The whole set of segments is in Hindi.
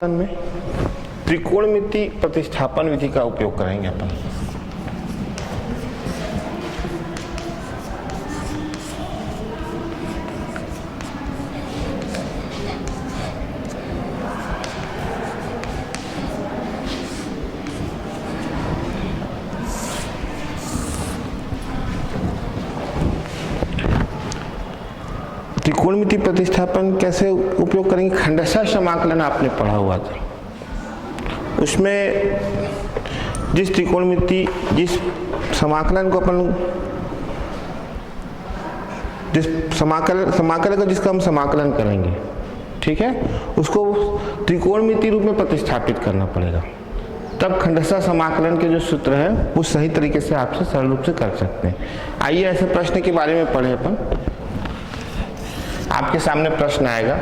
में त्रिकोणमिति प्रतिस्थापन विधि का उपयोग करेंगे अपन। त्रिकोणमिति प्रतिस्थापन कैसे उपयोग करेंगे? खंडशः समाकलन आपने पढ़ा हुआ था, उसमें जिस समाकलन को अपन जिसका हम समाकलन करेंगे, ठीक है, उसको त्रिकोणमिति रूप में प्रतिस्थापित करना पड़ेगा, तब खंडशः समाकलन के जो सूत्र है वो सही तरीके से आपसे सरल रूप से कर सकते हैं। आइए ऐसे प्रश्न के बारे में पढ़े अपन। आपके सामने प्रश्न आएगा,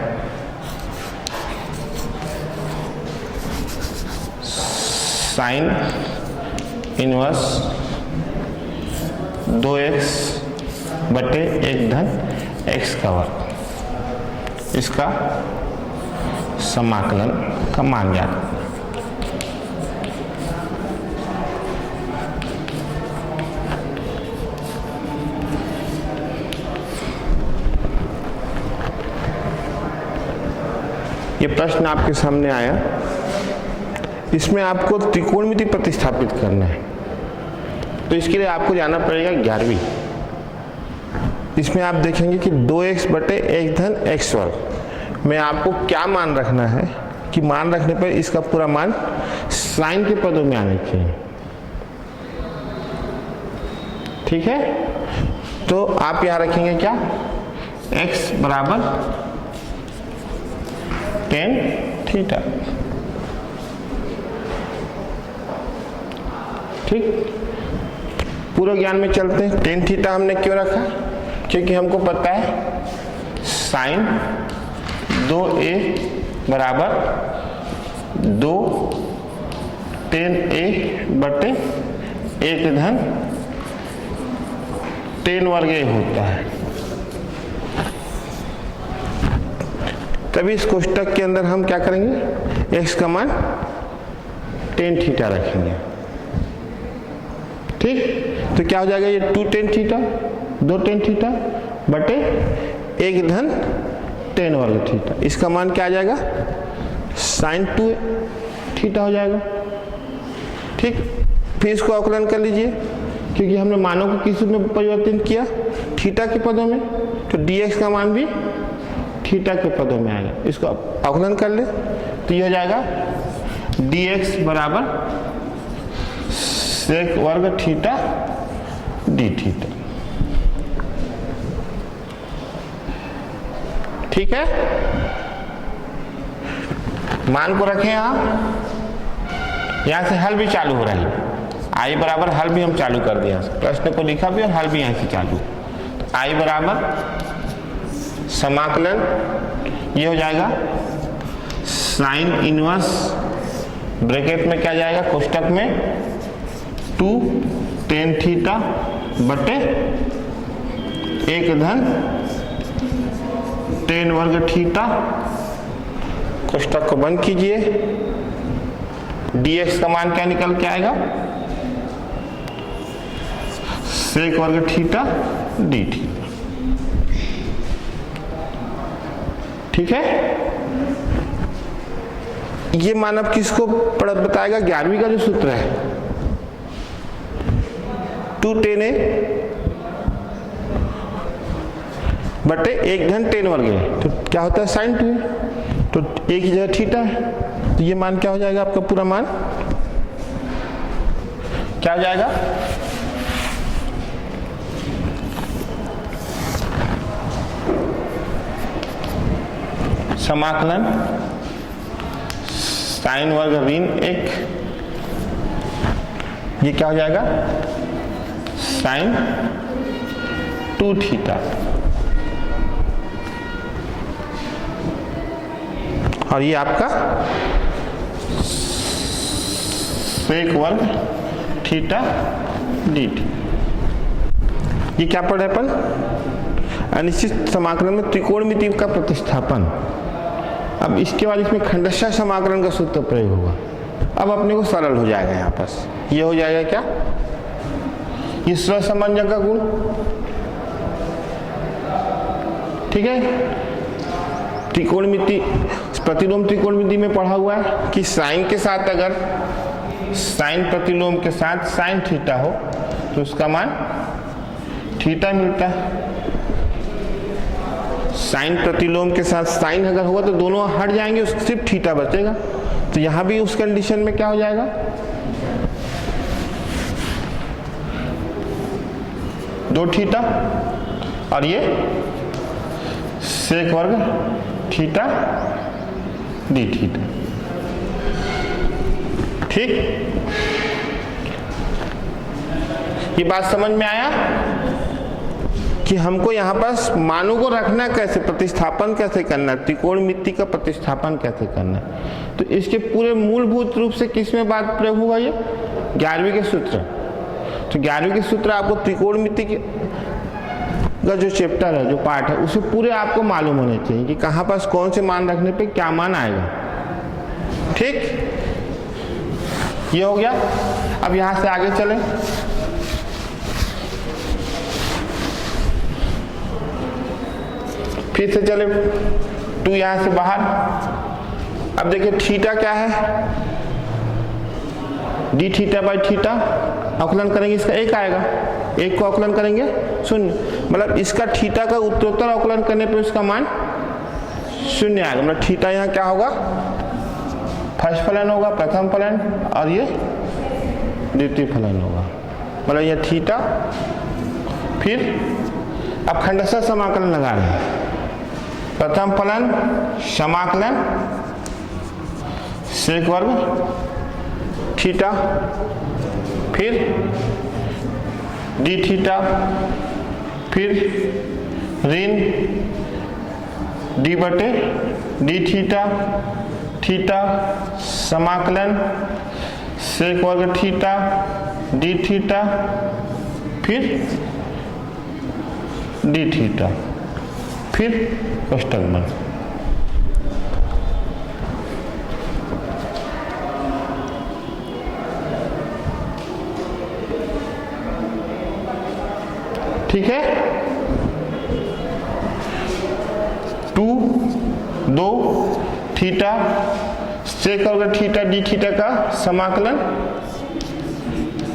साइन इनवर्स 2x बटे 1 धन x का वर्ग, इसका समाकलन का मान ज्ञात करना। ये प्रश्न आपके सामने आया, इसमें आपको त्रिकोणमिति प्रतिस्थापित करना है, तो इसके लिए आपको जाना पड़ेगा 11वीं। इसमें आप देखेंगे कि 2x बटे 1 धन x वर्ग में आपको क्या मान रखना है कि मान रखने पर इसका पूरा मान साइन के पदों में आने चाहिए, ठीक है। तो आप यहां रखेंगे क्या, x बराबर tan थीटा, ठीक। पूरा ज्ञान में चलते हैं। tan थीटा हमने क्यों रखा? क्योंकि हमको पता है साइन 2a बराबर 2 tan a बटे 1 धन tan वर्ग a होता है। तभी इस कोष्टक के अंदर हम क्या करेंगे, x का मान tan थीटा रखेंगे, ठीक। तो क्या हो जाएगा, ये 2 tan थीटा 2 tan थीटा बटे 1 धन tan वर्ग थीटा, इसका मान क्या आ जाएगा, sin 2 थीटा हो जाएगा, ठीक। फिर इसको अवकलन कर लीजिए, क्योंकि हमने मानों को किस रूप में परिवर्तन किया, थीटा के पदों में, तो dx का मान भी थीटा के पदों में आएगा। इसको अवकलन कर ले तो ये हो जाएगा dx बराबर sec वर्ग थीटा d थीटा, ठीक है। मान को रखें यहां से हल भी चालू हो रहा है, i बराबर हल भी हम चालू कर दिया, प्रश्न को लिखा भी और हल भी यहां से चालू। तो i बराबर समाकलन ये हो जाएगा साइन इनवर्स ब्रैकेट में क्या जाएगा, कोष्टक में 2 tan थीटा बटे 1 धन tan वर्ग थीटा, कोष्टक को बंद कीजिए। dx का मान क्या निकल के आएगा, sec वर्ग थीटा d थीटा, ठीक है। ये मान अब किसको बताएगा, 11वीं का जो सूत्र है 2 tan a बटे 1 धन tan वर्ग a, तो क्या होता है sin 2a, तो a की जगह थीटा है, तो ये मान क्या हो जाएगा, आपका पूरा मान क्या हो जाएगा, समाकलन साइन वर्ग ऋण 1, ये क्या हो जाएगा, साइन 2 थीटा, और ये आपका सेक वर्ग थीटा डी थीटा। ये क्या पढ़े अपन, अनिश्चित समाकलन में त्रिकोणमिति का प्रतिस्थापन। अब इसके बाद इसमें खंडशः समाकलन का सूत्र प्रयोग होगा। अब अपने को सरल हो जाएगा, यहाँ पास ये हो जाएगा क्या, ये सहसंबंधक का गुण, ठीक है। त्रिकोणमिति, प्रतिलोम त्रिकोणमिति में पढ़ा हुआ है कि साइन के साथ, अगर साइन प्रतिलोम के साथ साइन थीटा हो तो उसका मान थीटा मिलता है। साइन प्रतिलोम के साथ साइन अगर होगा तो दोनों हट जाएंगे, उसका सिर्फ थीटा बचेगा। तो यहां भी उस कंडीशन में क्या हो जाएगा, 2 थीटा और ये सेक वर्ग थीटा डी थीटा, ठीक। ये बात समझ में आया कि हमको यहाँ पास मानों को रखना कैसे, प्रतिस्थापन कैसे करना, त्रिकोणमिति का प्रतिस्थापन कैसे करना। तो इसके पूरे मूलभूत रूप से किसमें बात प्रयोग हुआ, ये 11वीं के सूत्र। तो 11वीं के सूत्र आपको त्रिकोणमिति का जो चैप्टर है, जो पार्ट है, उसे पूरे आपको मालूम होने चाहिए कि कहाँ पास कौन से मान रखने पे क्या मान आएगा, ठीक। ये हो गया। अब यहाँ से आगे चलें। फिर से चले 2 यहां से बाहर। अब देखिए थीटा क्या है, डी थीटा बाई थीटा, अवकलन करेंगे इसका 1 आएगा, 1 को अवकलन करेंगे 0, मतलब इसका थीटा का उत्तरोत्तर अवकलन करने पर इसका मान 0 आएगा। मतलब थीटा यहाँ क्या होगा, फर्स्ट फलन होगा, प्रथम फलन, और ये द्वितीय फलन होगा। मतलब यह थीटा। फिर अब खंडशः समाकलन लगा रहे हैं, प्रथम फलन समाकलन सेक वर्ग थीटा, फिर डी थीटा, फिर ऋण डी बटे डी थीटा, थीटा समाकलन सेक वर्ग थीटा डी थीटा, फिर डी थीटा, फिर कोष्टक बंद। ठीक है। 2 थीटा सेक वर्ग थीटा डी थीटा का समाकलन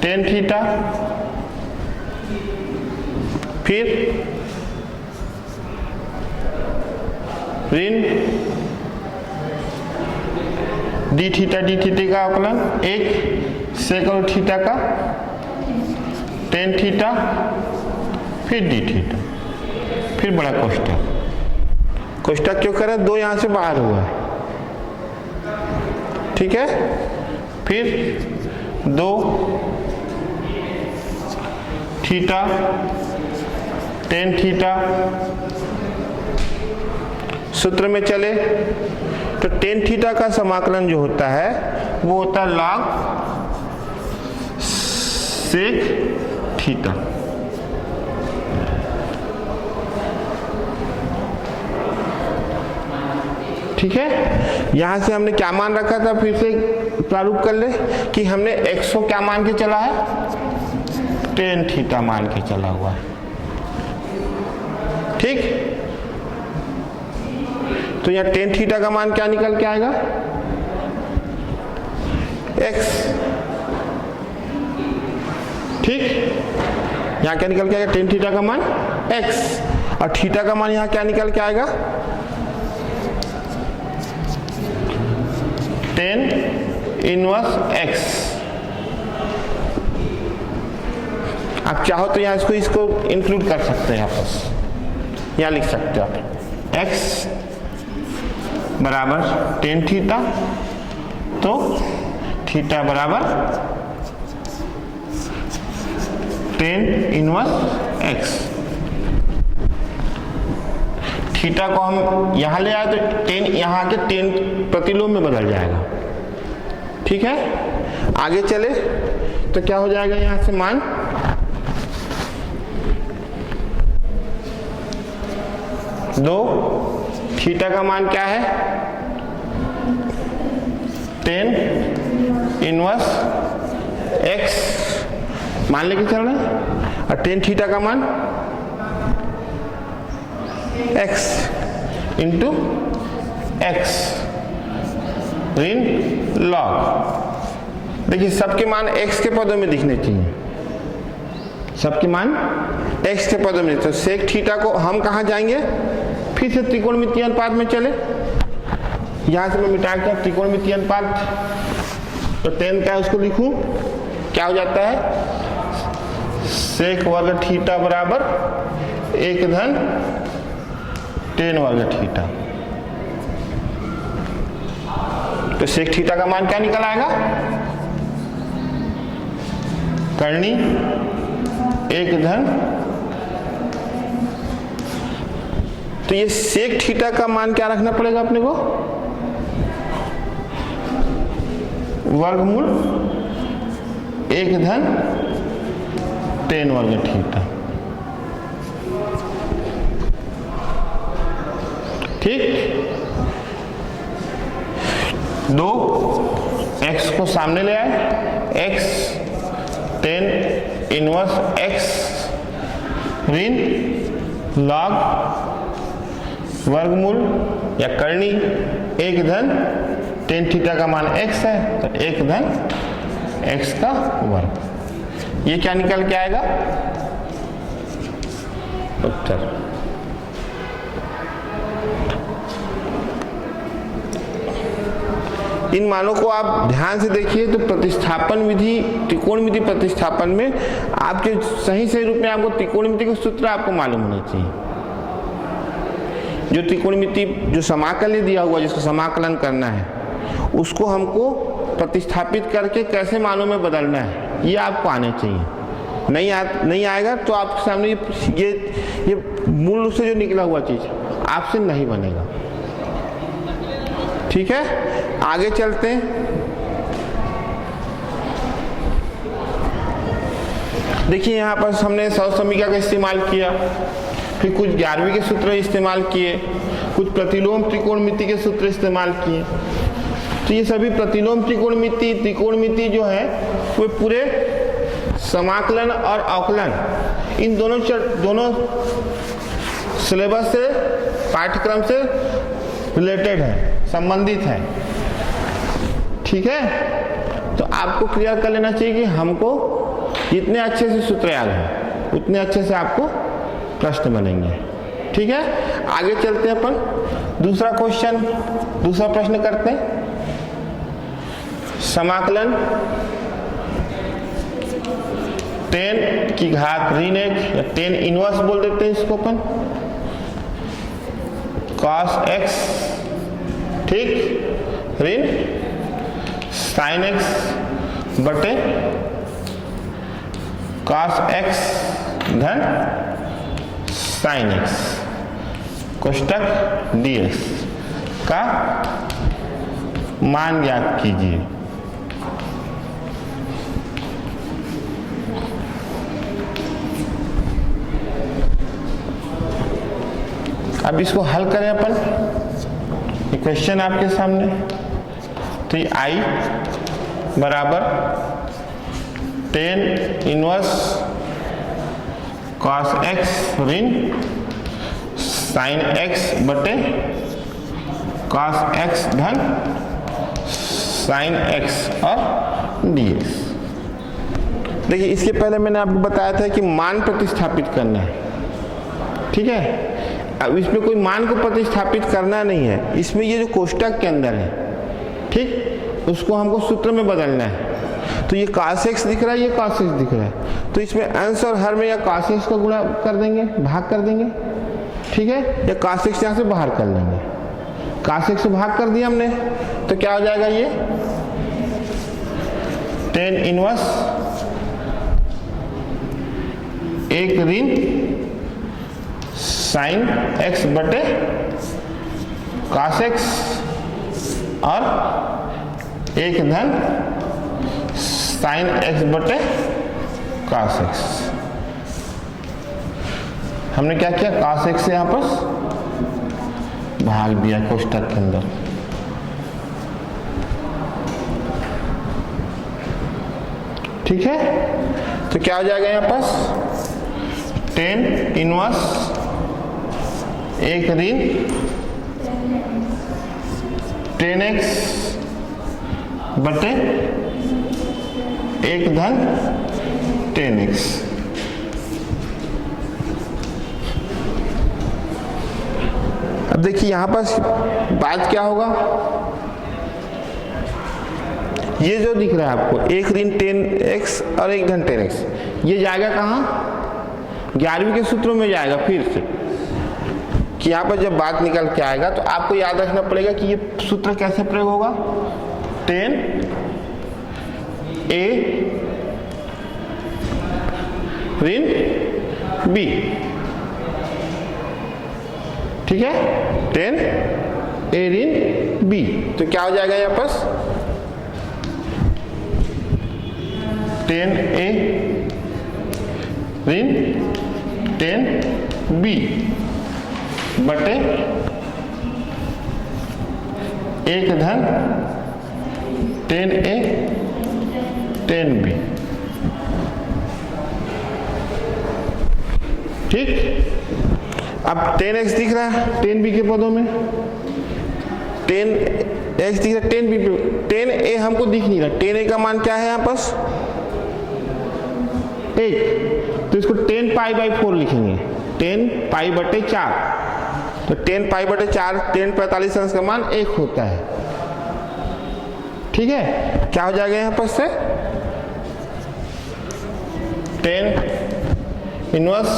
tan थीटा, फिर ऋण डी थीटा का अवकलन 1 सेक वर्ग थीटा का tan थीटा, फिर डी थीटा, फिर बड़ा कोष्टक। कोष्टक क्यों करें, 2 यहां से बाहर हुआ है, ठीक है। फिर 2 थीटा tan थीटा, सूत्र में चले तो tan थीटा का समाकलन जो होता है वो होता है log सेक थीटा, ठीक है। यहां से हमने क्या मान रखा था, फिर से प्रारूप कर ले कि हमने x को क्या मान के चला है, tan थीटा मान के चला हुआ है, ठीक। तो यहाँ tan थीटा का मान क्या निकल के आएगा, x, ठीक। यहाँ क्या निकल के आएगा, tan थीटा का मान x, और थीटा का मान यहाँ क्या निकल के आएगा, tan इनवर्स x। आप चाहो तो यहाँ इसको इंक्लूड कर सकते हैं, यहाँ पास यहाँ लिख सकते हो आप x बराबर tan थीटा, तो थीटा बराबर tan इनवर्स x। थीटा को हम यहाँ ले आए तो tan यहाँ के tan प्रतिलोम में बदल जाएगा, ठीक है। आगे चले तो क्या हो जाएगा, यहाँ से मान 2 थीटा का मान क्या है, टेन इनवर्स एक्स मान लेके चल रहे हैं, और टेन थीटा का मान एक्स इंटू एक्स ऋण लॉग। देखिए सबके मान x के पदों में दिखने चाहिए, सबके मान x के पदों में। तो सेक थीटा को हम कहाँ जाएंगे, फिर से त्रिकोणमितीय अनुपात में चले। यहां से मैं मिटा के त्रिकोणमितीय अनुपात, तो टेन का है उसको लिखूं, क्या हो जाता है सेक वर्ग थीटा बराबर 1 धन टेन वर्ग थीटा। तो सेक थीटा का मान क्या निकल आएगा, करनी 1 धन। तो ये सेक थीटा का मान क्या रखना पड़ेगा अपने को, वर्गमूल 1 धन टेन वर्ग थीटा। ठीक, दो x को सामने ले आए, x टेन इनवर्स x ऋण लॉग वर्गमूल या करनी 1 धन टेन थीटा का मान x है, तो 1 धन x का वर्ग। ये क्या निकल के आएगा उत्तर। इन मानों को आप ध्यान से देखिए तो प्रतिस्थापन विधि, त्रिकोणमिति प्रतिस्थापन में आपके सही रूप में आपको त्रिकोणमिति का सूत्र आपको मालूम होना चाहिए। जो त्रिकोणमिति जो समाकलन दिया हुआ, जिसको समाकलन करना है, उसको हमको प्रतिस्थापित करके कैसे मानों में बदलना है, ये आपको आने चाहिए। नहीं आएगा तो आपके सामने ये मूल रूप से जो निकला हुआ चीज आपसे नहीं बनेगा। ठीक है, आगे चलते हैं। देखिए यहाँ पर हमने सौसमीका का इस्तेमाल किया, फिर कुछ 11वीं के सूत्र इस्तेमाल किए, कुछ प्रतिलोम त्रिकोणमिति के सूत्र इस्तेमाल किए। तो ये सभी प्रतिलोम त्रिकोणमिति जो है वो पूरे समाकलन और अवकलन इन दोनों सिलेबस से, पाठ्यक्रम से रिलेटेड है, संबंधित है। ठीक है, तो आपको क्लियर कर लेना चाहिए कि हमको जितने अच्छे से सूत्र याद है उतने अच्छे से आपको प्रश्न बनेंगे। ठीक है, आगे चलते हैं अपन दूसरा प्रश्न करते हैं। समाकलन 10 की घात ऋण 1 या 10 इनवर्स बोल देते हैं इसको अपन, cos x ठीक ऋण sin x बटे cos x धन sin x कोष्टक dx का मान ज्ञात कीजिए। अब इसको हल करें अपन, क्वेश्चन आपके सामने। तो ये i बराबर 10 इनवर्स cos x ऋण sin x बटे cos x धन sin x और dx। देखिए इसके पहले मैंने आपको बताया था कि मान प्रतिस्थापित करना है। ठीक है, अब इसमें कोई मान को प्रतिस्थापित करना नहीं है, इसमें ये जो कोष्टक के अंदर है, ठीक, उसको हमको सूत्र में बदलना है। तो ये cos x दिख रहा है, ये cos x दिख रहा है, तो इसमें अंश और हर में या cos x को गुणा कर देंगे, भाग कर देंगे। ठीक है, या cos x यहाँ से बाहर कर लेंगे, cos x से भाग कर दिया हमने, तो क्या हो जाएगा ये 10 इनवर्स 1 ऋण sin x बटे cos x और 1 धन sin x बटे cos x। हमने क्या किया, cos x से यहाँ पर भाग दिया कोष्टक के अंदर। ठीक है, तो क्या हो जाएगा यहाँ पास, टेन इनवर्स एक ऋण टेन एक्स बटे एक धन टेन एक्स। अब देखिए यहां पर बात क्या होगा, ये जो दिख रहा है आपको एक ऋण टेन एक्स और एक धन टेन एक्स, ये जाएगा कहां, 11वीं के सूत्रों में जाएगा फिर से, कि यहां पर जब बात निकल के आएगा तो आपको याद रखना पड़ेगा कि ये सूत्र कैसे प्रयोग होगा, टेन ए ऋण बी, ठीक है, टेन ए ऋण बी, तो क्या हो जाएगा यहाँ पास, टेन ए ऋण टेन बी बटे एक धन टेन ए टेन बी, ठीक। अब टेन एक्स दिख रहा है टेन बी के पदों में, टेन एक्स दिख रहा है टेन बी पे, टेन ए हमको दिख नहीं रहा, टेन ए का मान क्या है यहाँ पास, एक, तो इसको टेन पाई बाई 4 लिखेंगे, टेन पाई बटे 4, तो टेन पाई बटे 4 टेन 45 अंश का मान 1 होता है, ठीक है। क्या हो जाएगा यहाँ पर से, टेन इनवर्स,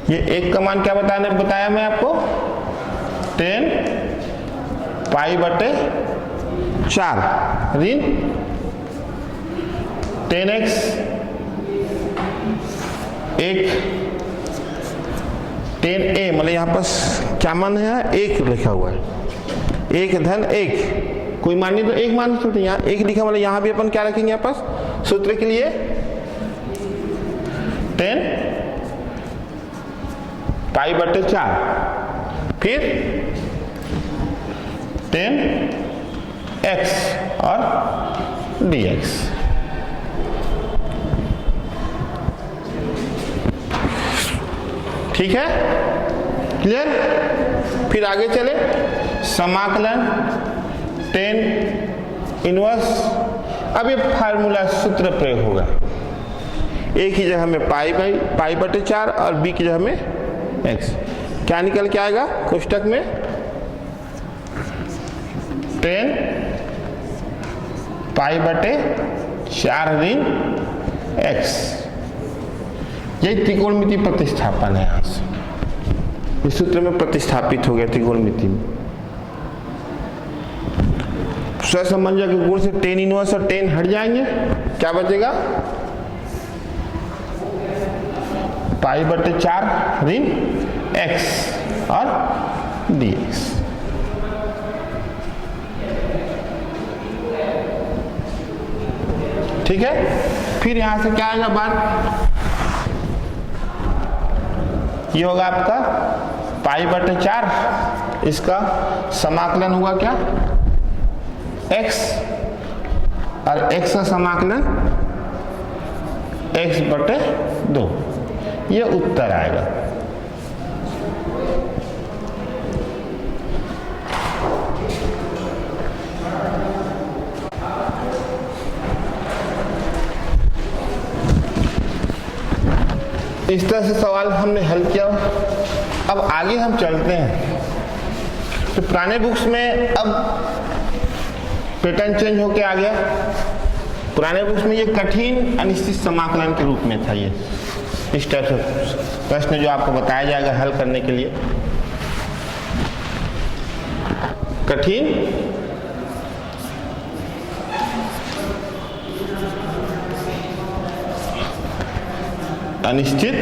ये एक का मान क्या बताया मैं आपको, टेन पाई बटे 4 ऋण टेन एक्स एक टेन ए, मतलब यहाँ पर क्या मान है, एक लिखा हुआ है, एक धन एक, कोई मान नहीं तो एक मान सकते, यहाँ एक लिखा, मतलब यहाँ भी अपन क्या रखेंगे यहाँ पास सूत्र के लिए, टेन पाई बटे 4 फिर टेन एक्स और डी एक्स, ठीक है, क्लियर। फिर आगे चले, समाकलन टेन इनवर्स, अब ये फार्मूला सूत्र प्रयोग होगा, एक ही जगह में पाई बटे 4 और बी की जगह में एक्स, क्या निकल के आएगा कोष्टक में, टेन पाई बटे 4 ऋण एक्स, यही त्रिकोणमिति प्रतिस्थापन है, यहां से इस सूत्र में प्रतिस्थापित हो गया त्रिकोणमिति में, सहसंबंधक के गुण से टेन इनवर्स और टेन हट जाएंगे, क्या बचेगा, पाई बटे 4 ऋण एक्स और डी एक्स, ठीक है। फिर यहां से क्या आएगा बात, ये होगा आपका पाई बटे 4, इसका समाकलन होगा क्या, x, और x का समाकलन x बटे 2, ये उत्तर आएगा। इस तरह से सवाल हमने हल किया। अब आगे हम चलते हैं, तो पुराने बुक्स में अब पैटर्न चेंज होके आ गया। पुराने बुक्स में ये कठिन अनिश्चित समाकलन के रूप में था, ये इस टाइप से प्रश्न जो आपको बताया जाएगा हल करने के लिए, कठिन अनिश्चित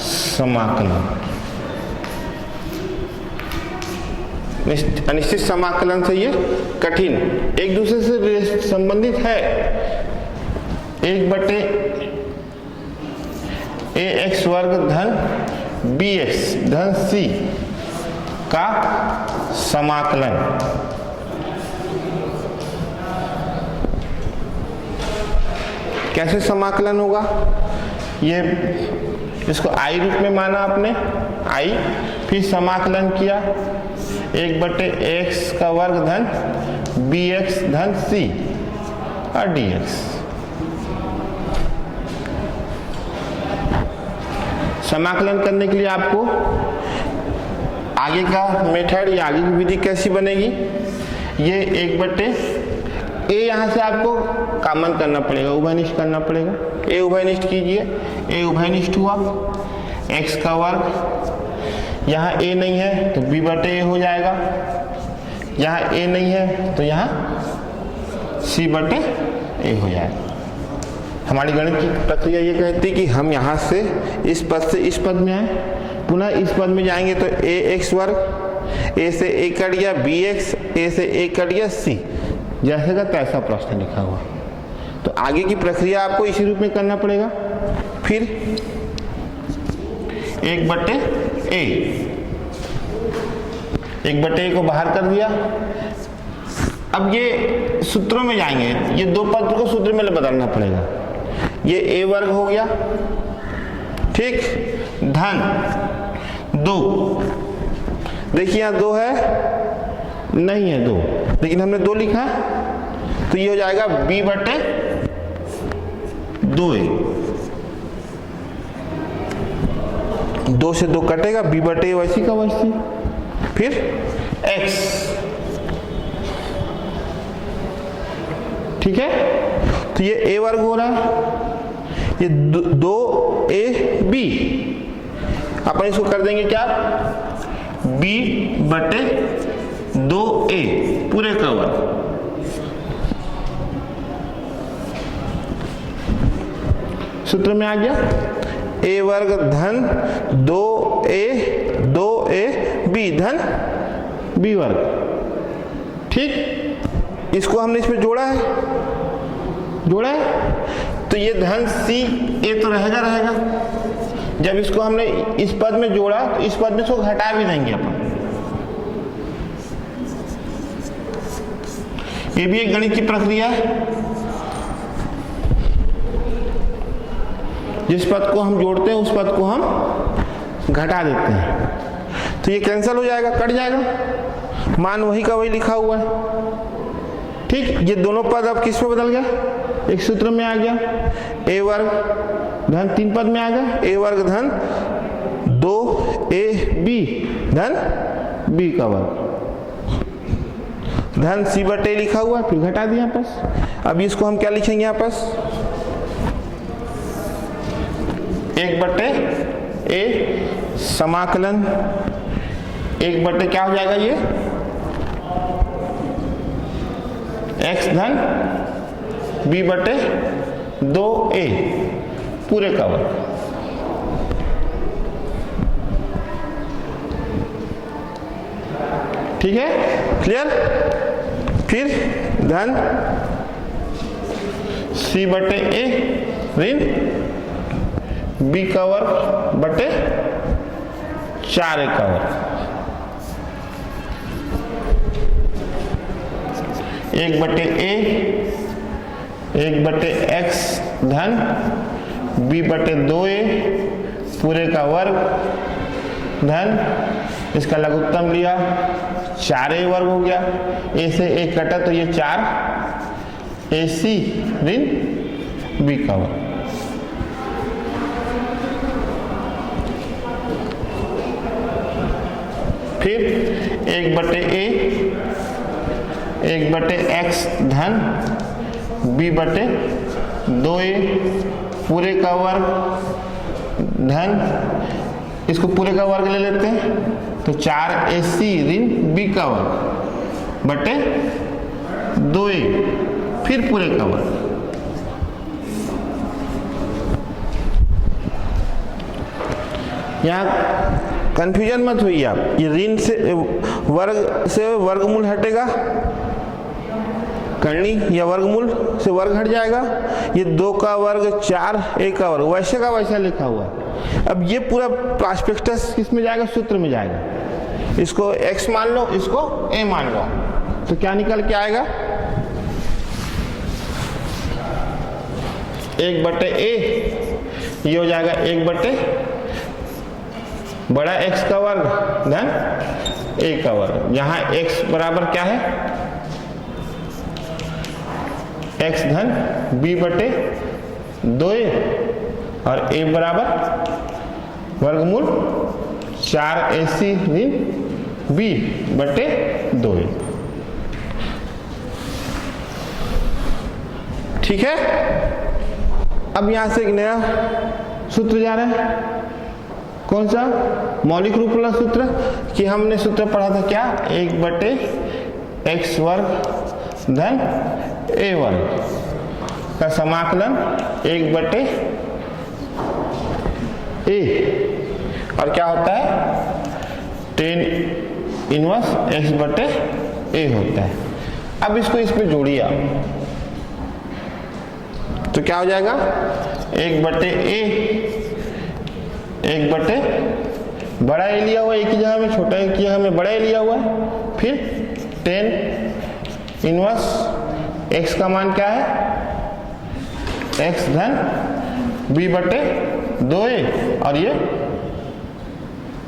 समाकलन। अनिश्चित समाकलन से ये कठिन, एक दूसरे से संबंधित है। एक बटे ए एक्स वर्ग धन बी एक्स धन सी का समाकलन कैसे समाकलन होगा? ये इसको आई रूप में माना आपने, आई, फिर समाकलन किया 1/x का वर्ग धन bx धन c और dx। समाकलन करने के लिए आपको आगे का मेथड या आगे की विधि कैसी बनेगी? ये 1/a यहाँ से आपको कॉमन करना पड़ेगा, उभयनिष्ठ करना पड़ेगा। a उभयनिष्ठ कीजिए, a उभयनिष्ठ हुआ, x का वर्ग, यहाँ a नहीं है तो b/a हो जाएगा, यहाँ a नहीं है तो यहाँ c/a हो जाएगा। हमारी गणित की प्रक्रिया ये कहती है कि हम यहाँ से इस पद से इस पद में आए, पुनः इस पद में जाएंगे तो ax वर्ग, a से a कट गया bx, a से a कट गया c, जैसे का तैसा प्रश्न लिखा हुआ। तो आगे की प्रक्रिया आपको इसी रूप में करना पड़ेगा। फिर 1/a को बाहर कर दिया। अब ये सूत्रों में जाएंगे, ये दो पद को सूत्र में बदलना पड़ेगा। ये a वर्ग हो गया, ठीक, धन 2, देखिए यहाँ 2 है, नहीं है 2, लेकिन हमने 2 लिखा तो ये हो जाएगा b/2a, 2 से 2 कटेगा, b/a वैसी का वैसी। फिर x, ठीक है, तो ये a वर्ग हो रहा है, ये 2ab, अपन इसको कर देंगे क्या, b/2a पूरे का वर्ग। सूत्र में आ गया a वर्ग धन 2ab धन b वर्ग, ठीक। इसको हमने इसमें जोड़ा है, तो ये धन c a तो रहेगा। जब इसको हमने इस पद में जोड़ा तो इस पद में इसको घटा भी देंगे अपन। ये भी एक गणित की प्रक्रिया है। जिस पद को हम जोड़ते हैं उस पद को हम घटा देते हैं, तो ये कैंसिल हो जाएगा, कट जाएगा, मान वही का वही लिखा हुआ है, ठीक। ये दोनों पद अब किस में बदल गया, एक सूत्र में आ गया, a वर्ग धन 3 पद में आ गया, a वर्ग धन 2ab धन b का वर्ग, धन c/a लिखा हुआ है, फिर घटा दिया पास। अब इसको हम क्या लिखेंगे यहाँ पास, 1/a समाकलन 1/, क्या हो जाएगा ये, x धन b/2a पूरे का वर्ग। ठीक है, क्लियर। फिर धन c/a ऋण b का वर्ग बटे 4a का वर्ग, 1/a 1/x धन b/2a पूरे का वर्ग धन, इसका लघुत्तम लिया 4a वर्ग हो गया, a से a कटा तो ये 4ac ऋण b का वर्ग। फिर 1/a 1/x धन b/2a पूरे का वर्ग धन, इसको पूरे का वर्ग ले लेते हैं तो 4ac ऋण b का वर्ग बटे 2a फिर पूरे का वर्ग। यहाँ कंफ्यूजन मत होइए आप, ये ऋण से वर्गमूल हटेगा, करनी या वर्गमूल से वर्ग हट जाएगा, ये 2 का वर्ग 4a का वर्ग वैसे का वैसा लिखा हुआ है। अब ये पूरा प्रॉस्पेक्टस किस में जाएगा, सूत्र में जाएगा। इसको x मान लो, इसको a मान लो, तो क्या निकल के आएगा, 1 बटे ए, ये हो जाएगा 1 बटे बड़ा x का वर्ग धन a का वर्ग। यहाँ x बराबर क्या है, x धन b बटे 2a और a बराबर वर्गमूल 4ac ऋण b बटे 2a। ठीक है। अब यहां से एक नया सूत्र जा रहा है, कौन सा, मौलिक रूप वाला सूत्र, कि हमने सूत्र पढ़ा था क्या, 1 बटे x वर्ग धन a वर्ग का समाकलन 1 बटे a, और क्या होता है, tan इनवर्स x बटे a होता है। अब इसको इसमें जोड़िए आप, तो क्या हो जाएगा, 1 बटे a, 1 बटे बड़ा ए लिया हुआ है एक ही जगह में, छोटा एक की जगह में बड़ा ए लिया हुआ है, फिर tan इनवर्स x का मान क्या है, x धन b बटे 2a, और ये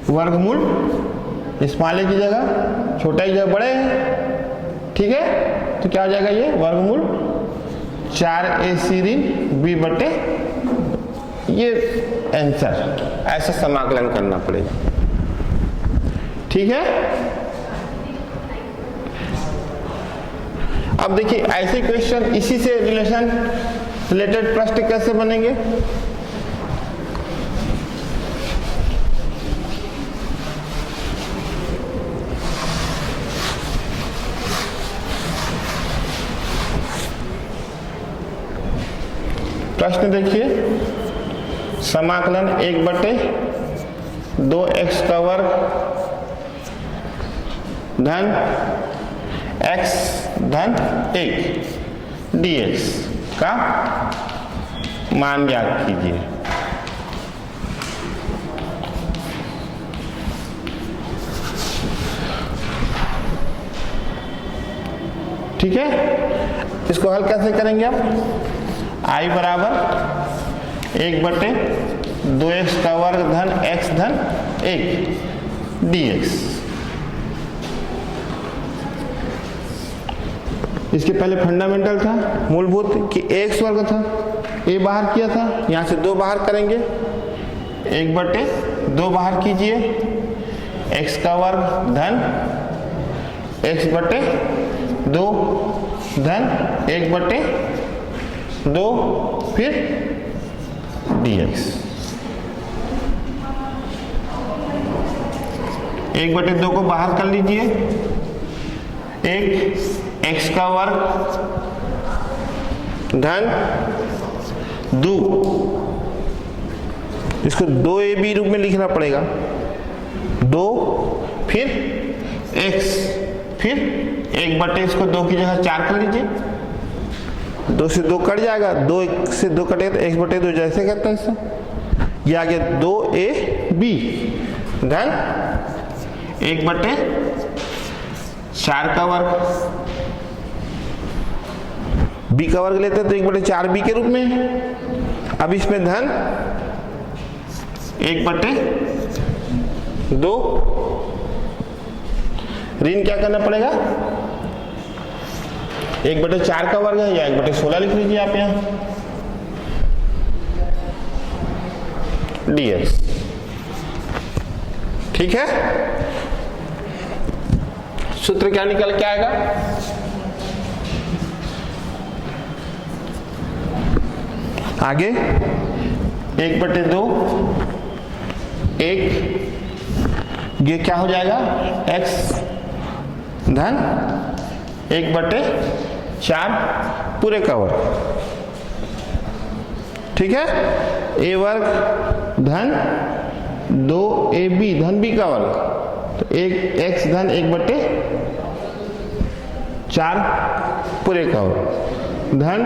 वर्गमूल स्मॉल ए की जगह छोटा की जगह बड़े है। ठीक है, तो क्या हो जाएगा, ये वर्गमूल 4ac ऋण b बटे, ये आंसर, ऐसा समाकलन करना पड़ेगा। ठीक है। अब देखिए ऐसे क्वेश्चन, इसी से रिलेटेड प्रश्न कैसे बनेंगे। प्रश्न देखिए, समाकलन 1 बटे 2x का वर्ग धन x धन 1 dx का मान ज्ञात कीजिए। ठीक है, इसको हल कैसे करेंगे आप, i बराबर 1 बटे 2x का वर्ग धन x धन 1 dx। इसके पहले फंडामेंटल था, मूलभूत, कि x वर्ग था, a बाहर किया था, यहां से 2 बाहर करेंगे, 1 बटे 2 बाहर कीजिए, x का वर्ग धन x बटे 2 धन 1 बटे 2 फिर dx। 1 बटे 2 को बाहर कर लीजिए, 1 x का वर्ग धन 2, इसको 2ab रूप में लिखना पड़ेगा, 2 फिर x, फिर 1 बटे इसको 2 की जगह 4 कर लीजिए, 2 से 2 कट जाएगा, 2 से 2 कटेगा तो 1 बटे 2 जैसे करता है इससे, ये आ गया 2ab धन 1 बटे 4 का वर्ग, b का वर्ग लेते हैं तो 1 बटे 4b के रूप में। अब इसमें धन 1 बटे 2, ऋण क्या करना पड़ेगा, 1 बटे 4 का वर्ग है, या 1 बटे 16 लिख लीजिए आप यहाँ, dx। ठीक है, सूत्र क्या निकल के आएगा, आगे 1 बटे 2, 1, ये क्या हो जाएगा, x धन 1 बटे 4 पूरे का वर्ग। ठीक है, a वर्ग धन 2ab धन b का वर्ग, तो 1x धन 1 बटे 4 पूरे का वर्ग धन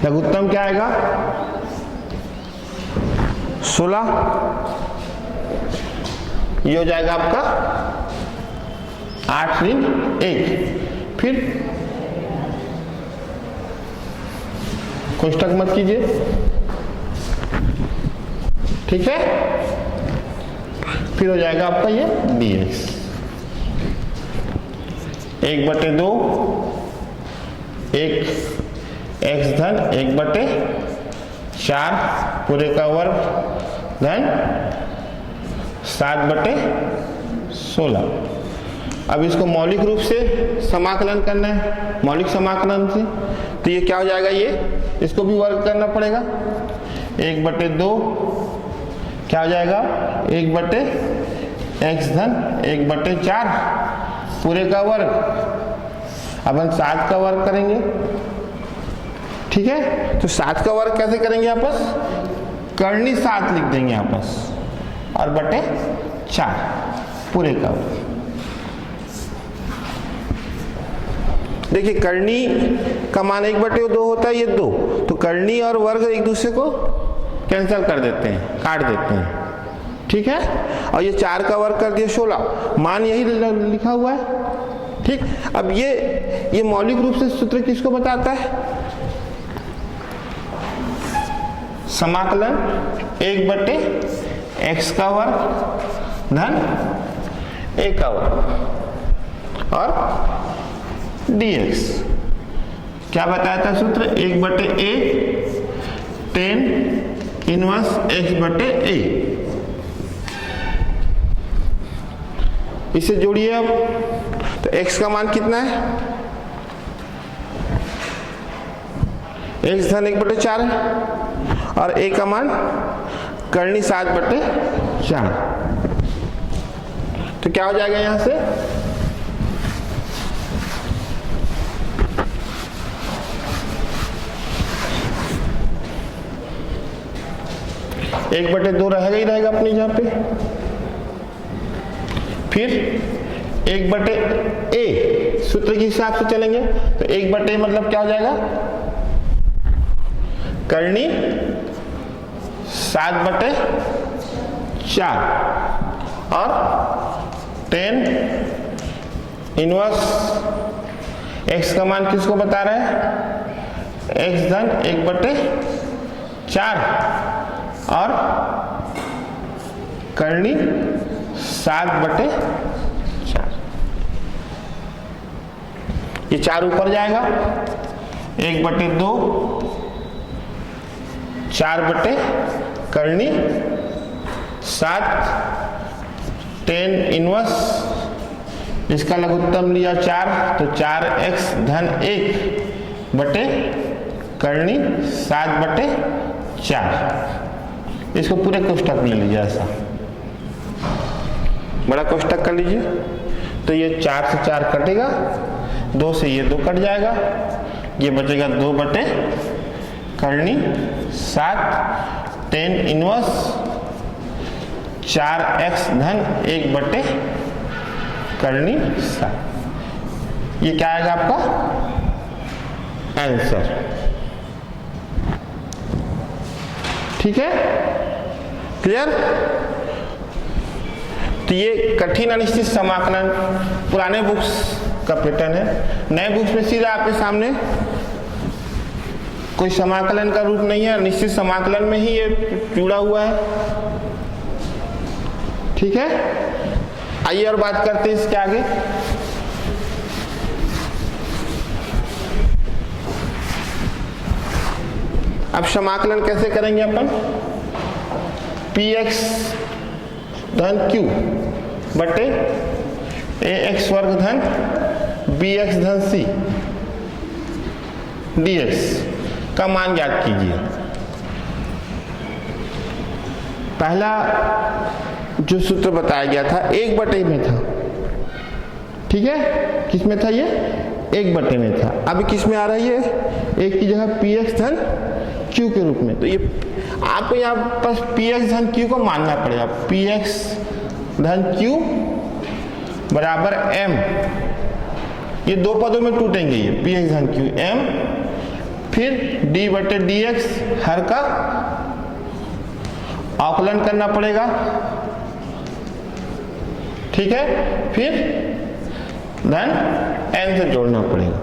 लघुत्तम क्या आएगा, 16, ये हो जाएगा आपका 8 ऋण 1, फिर कोष्टक मत कीजिए, ठीक है। फिर हो जाएगा आपका ये dx 1/2 एक x धन 1/4 पूरे का वर्ग धन 7/16। अब इसको मौलिक रूप से समाकलन करना है, मौलिक समाकलन से, तो ये क्या हो जाएगा, ये इसको भी वर्ग करना पड़ेगा। 1/2 क्या हो जाएगा, 1/x धन 1/4 पूरे का वर्ग, अब हम 7 का वर्ग करेंगे, ठीक है। तो 7 का वर्ग कैसे करेंगे आपस, कर्णी 7 लिख देंगे आपस, और बटे 4 पूरे का वर्ग। देखिए कर्णी का मान 1/2 होता है, ये 2, तो कर्णी और वर्ग एक दूसरे को कैंसिल कर देते हैं, काट देते हैं, ठीक है। और ये 4 का वर्ग कर दिया 16, मान यही लिखा हुआ है, ठीक। अब ये मौलिक रूप से सूत्र किसको बताता है, समाकलन 1/x का वर्ग धन a का वर्ग और dx। क्या बताया था सूत्र, 1/a tan इनवर्स x/a। इसे जोड़िए अब, तो x का मान कितना है, x धन 1/4 है, और a का मान कर्णी 7/4। तो क्या हो जाएगा यहां से, एक बटे 2 रहेगा ही रहेगा अपनी जगह पे, फिर 1/a सूत्र के हिसाब से चलेंगे, तो 1/a मतलब क्या हो जाएगा, कर्णी 7/4 और tan इनवर्स x का मान किसको बता रहा है, x धन 1/4 और कर्णी 7/4। ये 4 ऊपर जाएगा, 1/2 4 कर्णी 7 tan इनवर्स, इसका लघुत्तम लिया 4, तो 4x धन 1 कर्णी 7/4। इसको पूरे कोष्टक में ले लीजिए, ऐसा बड़ा कोष्टक कर लीजिए। तो ये 4 से 4 कटेगा, 2 से ये 2 कट जाएगा, ये बचेगा 2 कर्णी 7 tan इनवर्स 4x धन 1 कर्णी 7। ये क्या आएगा आपका आंसर, ठीक है, क्लियर। तो ये कठिन अनिश्चित समाकलन पुराने बुक्स का पैटर्न है, नए बुक्स में सीधा आपके सामने कोई समाकलन का रूप नहीं है, निश्चित समाकलन में ही ये जुड़ा हुआ है, ठीक है। आइए और बात करते हैं इसके आगे। अब समाकलन कैसे करेंगे अपन, px धन q बटे ax वर्ग धन bx धन c dx का मान ज्ञात कीजिए। पहला जो सूत्र बताया गया था 1/a में था, ठीक है, किस में था ये, 1/a में था। अभी किस में आ रहा है ये, एक की जगह px धन q के रूप में। तो ये आपको यहाँ पास px धन q को मानना पड़ेगा, px धन q बराबर m, ये 2 पदों में टूटेंगे, ये px धन q m, फिर d/dx हर का आकलन करना पड़ेगा, ठीक है, फिर धन n से जोड़ना पड़ेगा।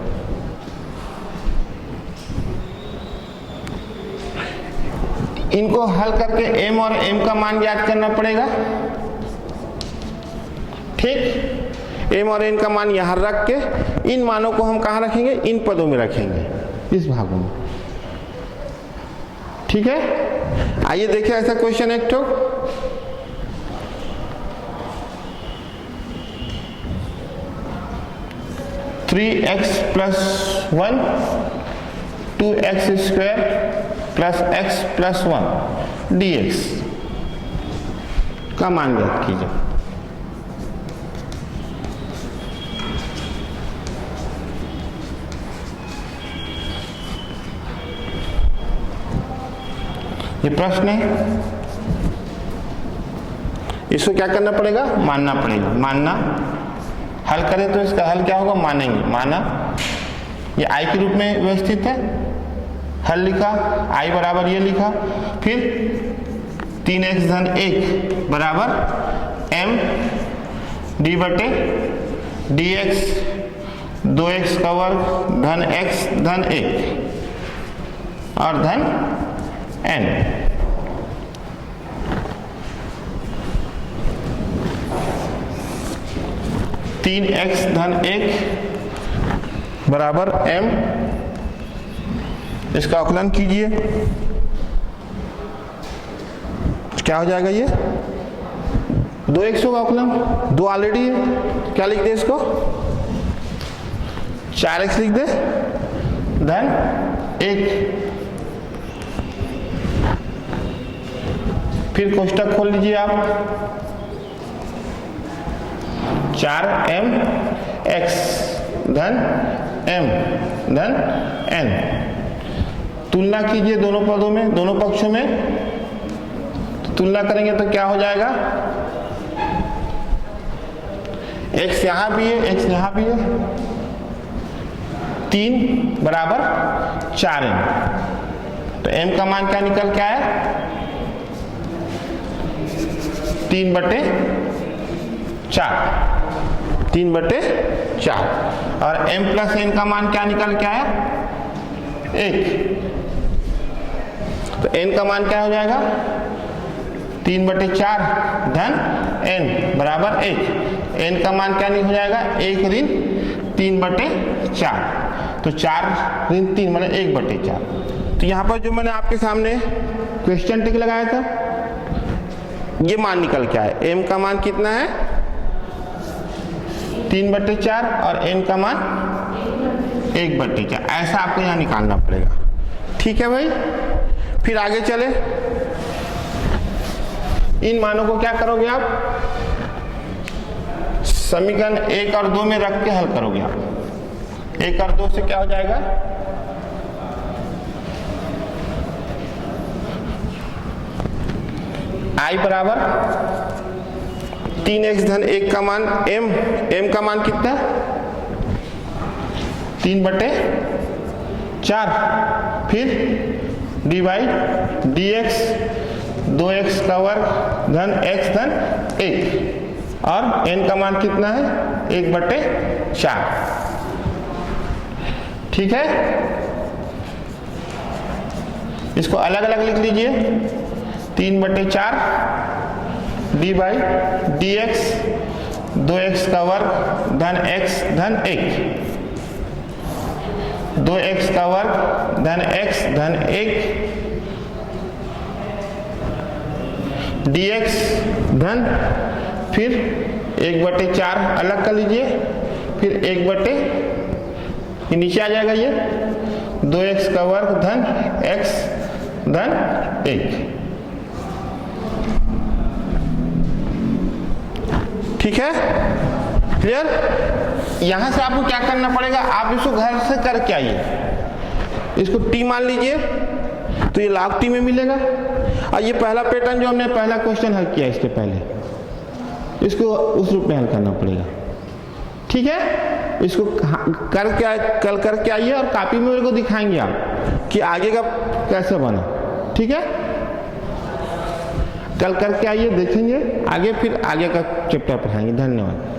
इनको हल करके m और m का मान याद करना पड़ेगा। ठीक, m और n का मान यहां रख के इन मानों को हम कहां रखेंगे, इन पदों में रखेंगे, इस भागों में। ठीक है, आइए देखिए ऐसा क्वेश्चन एक तो three x plus 1 2x square plus x plus 1 dx का मान ज्ञात कीजिए। ये प्रश्न है, इसको क्या करना पड़ेगा, मानना पड़ेगा। मानना, हल करें तो इसका हल क्या होगा, मानेंगे। माना, ये i के रूप में व्यवस्थित है, हल लिखा, i बराबर ये लिखा, फिर 3x धन 1 बराबर m d बटे dx 2x का वर्ग धन x धन 1 और धन n। तीन एक्स धन 1 बराबर m, इसका अवकलन कीजिए, क्या हो जाएगा, ये 2x होगा अवकलन, 2 ऑलरेडी है, क्या लिख दे इसको, 4x लिख दे धन 1, फिर कोष्टक खोल लीजिए आप, 4m x धन m धन n, तुलना कीजिए दोनों पदों में, दोनों पक्षों में, तो तुलना करेंगे तो क्या हो जाएगा, x यहां भी है, x यहां भी है, 3 बराबर 4m, तो m का मान क्या निकल के आया, 3 बटे 4, 3 बटे 4, और m प्लस n का मान क्या निकल के आया, 1, तो n का मान क्या हो जाएगा, 3 बटे 4 धन n बराबर 1, n का मान क्या नहीं हो जाएगा, 1 ऋण 3 बटे 4, तो 4 ऋण 3 मतलब 1 बटे 4। तो यहाँ पर जो मैंने आपके सामने क्वेश्चन टिक लगाया था, ये मान निकल के आया, m का मान कितना है, 3 बटे 4 और n का मान 1 बटे 4, ऐसा आपको यहाँ निकालना पड़ेगा। ठीक है भाई, फिर आगे चले, इन मानों को क्या करोगे आप, समीकरण 1 और 2 में रख के हल करोगे आप। 1 और 2 से क्या हो जाएगा, i बराबर 3x धन 1 का मान m का मान कितना, 3 बटे 4, फिर dy dx 2x का वर्ग धन x धन 1 और n का मान कितना है, 1 बटे 4। ठीक है, इसको अलग अलग लिख लीजिए, 3 बटे 4 D by D x 2x का वर्ग धन x धन 1, 2x का वर्ग धन x धन 1 dx धन, फिर 1 बटे 4 अलग कर लीजिए, फिर 1 बटे, ये नीचे आ जाएगा, ये 2x का वर्ग धन x धन 1। ठीक है, क्लियर। यहां से आपको क्या करना पड़ेगा, आप इसको घर से करके आइए, इसको t मान लीजिए तो ये log t में मिलेगा, और ये पहला पैटर्न जो हमने पहला क्वेश्चन हल किया इसके पहले, इसको उस रूप में हल करना पड़ेगा। ठीक है, इसको कल करके आइए और कॉपी में मेरे को दिखाएंगे आप कि आगे का कैसे बना। ठीक है, कल करके आइए, देखेंगे आगे, फिर आगे का चैप्टर पढ़ाएंगे। धन्यवाद।